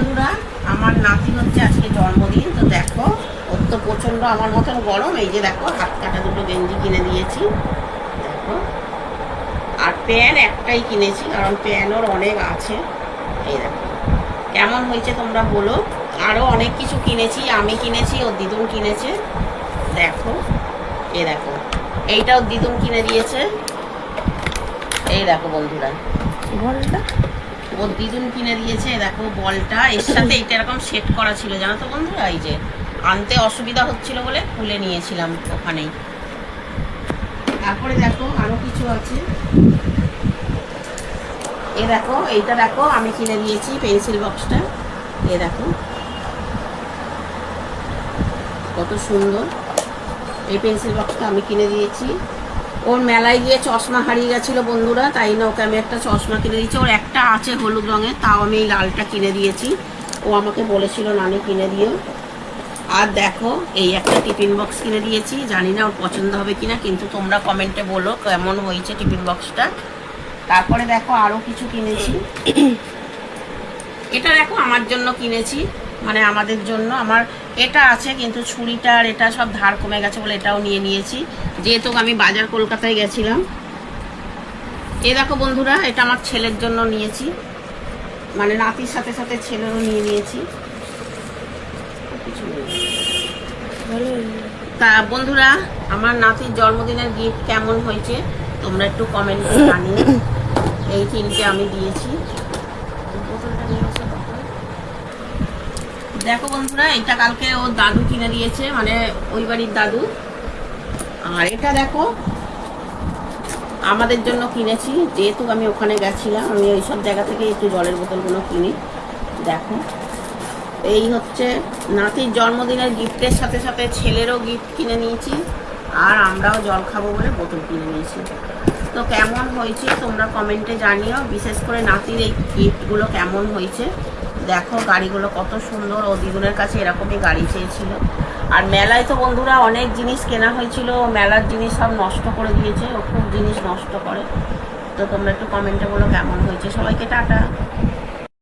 বন্ধুরা, আমার নাতি হচ্ছে আজকে জন্মদিন। তো দেখো, ওর তো প্রচণ্ড আমার মতন গরম। এই যে দেখো, হাত কাটা দুটো গেঞ্জি কিনে দিয়েছি দেখো। আর প্যান একটাই কিনেছি, কারণ প্যান ওর অনেক আছে। এই দেখো কেমন হয়েছে তোমরা বলো। আরও অনেক কিছু কিনেছি, আমি কিনেছি, ওর দিদুন কিনেছে দেখো। এই দেখো, এইটা ওর দিদুন কিনে দিয়েছে। এই দেখো বন্ধুরা, বলটা ওর দিদুন কিনে দিয়েছে। দেখো বলটা, এর সাথে এইটা এরকম সেট করা ছিল জানো তো বন্ধুরা। এই যে আনতে অসুবিধা হচ্ছিল বলে খুলে নিয়েছিলাম ওখানেই। তারপরে দেখো আরো কিছু আছে। এ দেখো, এইটা দেখো আমি কিনে দিয়েছি পেন্সিল বক্সটা। এ দেখো কত সুন্দর। এই পেন্সিল বক্সটা আমি কিনে দিয়েছি। ওর মেলায় গিয়ে চশমা হারিয়ে গেছিলো বন্ধুরা, তাই না ওকে আমি একটা চশমা কিনে দিয়েছি। ওর একটা আছে হলুদ রঙের, তাও আমি এই লালটা কিনে দিয়েছি। ও আমাকে বলেছিল নানি কিনে দিও। আর দেখো এই একটা টিফিন বক্স কিনে দিয়েছি, জানি না ওর পছন্দ হবে কিনা, কিন্তু তোমরা কমেন্টে বলো কেমন হয়েছে টিফিন বক্সটা। তারপরে দেখো আরও কিছু কিনেছি। এটা দেখো আমার জন্য কিনেছি, মানে আমাদের জন্য। আমার এটা আছে, কিন্তু ছুরিটা আর এটা সব ধার কমে গেছে বলে এটাও নিয়ে নিয়েছি, যেহেতু আমি বাজার কলকাতায় গেছিলাম। এ দেখো বন্ধুরা, এটা আমার ছেলের জন্য নিয়েছি, মানে নাতির সাথে সাথে ছেলেরও নিয়ে নিয়েছি। তা বন্ধুরা, আমার নাতির জন্মদিনের গিফট কেমন হয়েছে তোমরা একটু কমেন্টে জানিয়ে। এই তিনটে আমি দিয়েছি। দেখো বন্ধুরা, এটা কালকে ওর দাদু কিনে দিয়েছে, মানে ওই বাড়ির দাদু। আর এটা দেখো আমাদের জন্য কিনেছি, যেহেতু আমি ওখানে গেছিলাম। আমি ওই সব জায়গা থেকে একটু জলের বোতলগুলো কিনি দেখো। এই হচ্ছে নাতির জন্মদিনের গিফটের সাথে সাথে ছেলেরও গিফট কিনে নিয়েছি, আর আমরাও জল খাবো বলে বোতল কিনে নিয়েছি। তো কেমন হয়েছে তোমরা কমেন্টে জানিও, বিশেষ করে নাতির এই গিফটগুলো কেমন হয়েছে। দেখো গাড়িগুলো কত সুন্দর, ও দিদুনের কাছে এরকমই গাড়ি চেয়েছিল। আর মেলায় তো বন্ধুরা অনেক জিনিস কেনা হয়েছিল, মেলার জিনিস সব নষ্ট করে দিয়েছে। ও খুব জিনিস নষ্ট করে। তো তোমরা একটু কমেন্টে বলো কেমন হয়েছে। সবাইকে টাটা।